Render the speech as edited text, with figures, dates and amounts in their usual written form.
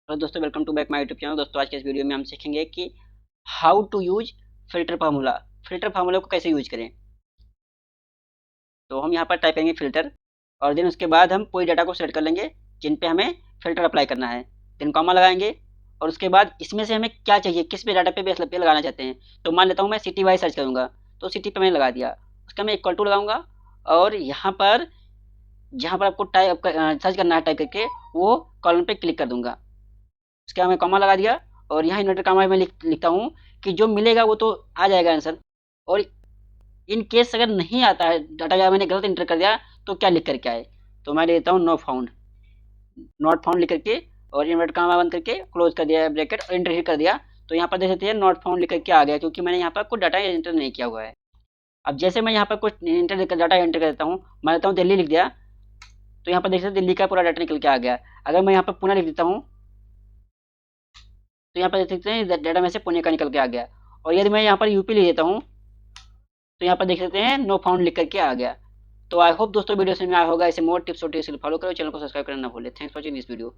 Hello दोस्तों, welcome to back my YouTube channel. दोस्तों, आज के इस वीडियो में हम सीखेंगे कि how to use filter formula. Filter formula को कैसे यूज करें। तो हम यहाँ पर टाइप करेंगे फिल्टर, और देन उसके बाद हम पूरी डाटा को सेलेक्ट कर लेंगे जिन पे हमें फिल्टर अप्लाई करना है। देन कॉमा लगाएंगे, और उसके बाद इसमें से हमें क्या चाहिए, किस पे डाटा पे बेस पे लगाना चाहते हैं। तो मान लेता हूँ मैं सिटी वाइज सर्च करूँगा, तो सिटी पे मैंने लगा दिया। उसका मैं इक्वल टू लगाऊंगा, और यहाँ पर जहाँ पर आपको टाइप सर्च करना है टाइप करके, वो कॉलम पे क्लिक कर दूंगा। उसके बाद मैं कॉमा लगा दिया, और यहाँ इन्वर्टेड कॉमा में लिखता हूँ कि जो मिलेगा वो तो आ जाएगा आंसर। और इन केस अगर नहीं आता है डाटा, या मैंने गलत इंटर कर दिया, तो क्या लिख करके आए। तो मैं देता हूँ नो फाउंड, नॉट फाउंड लिख करके, और इन्वर्टेड कॉमा बंद करके क्लोज कर दिया ब्रैकेट, और इंटर कर दिया। तो यहाँ पर देख सकते हैं नॉट फाउंड लिख करके आ गया, क्योंकि मैंने यहाँ पर कुछ डाटा एंटर नहीं किया हुआ है। अब जैसे मैं यहाँ पर कुछ डाटा एंटर करता हूँ, मैं लेता हूँ दिल्ली लिख दिया, तो यहाँ पर देख सकते दिल्ली का पूरा डाटा निकल के आ गया। अगर मैं यहाँ पर पुणे लिख देता हूँ, तो यहाँ पर देख सकते हैं डाटा में से पुणे का निकल के आ गया। और यदि मैं यहाँ पर यूपी लिख देता हूँ, तो यहाँ पर देख सकते हैं नो फाउंड लिख करके आ गया। तो आई होप दोस्तों वीडियो समझ में आया होगा। ऐसे मोर टिप्स और ट्रिक्स फॉलो करो, चैनल को सब्सक्राइब करना ना भूलें। Thanks for watching this video.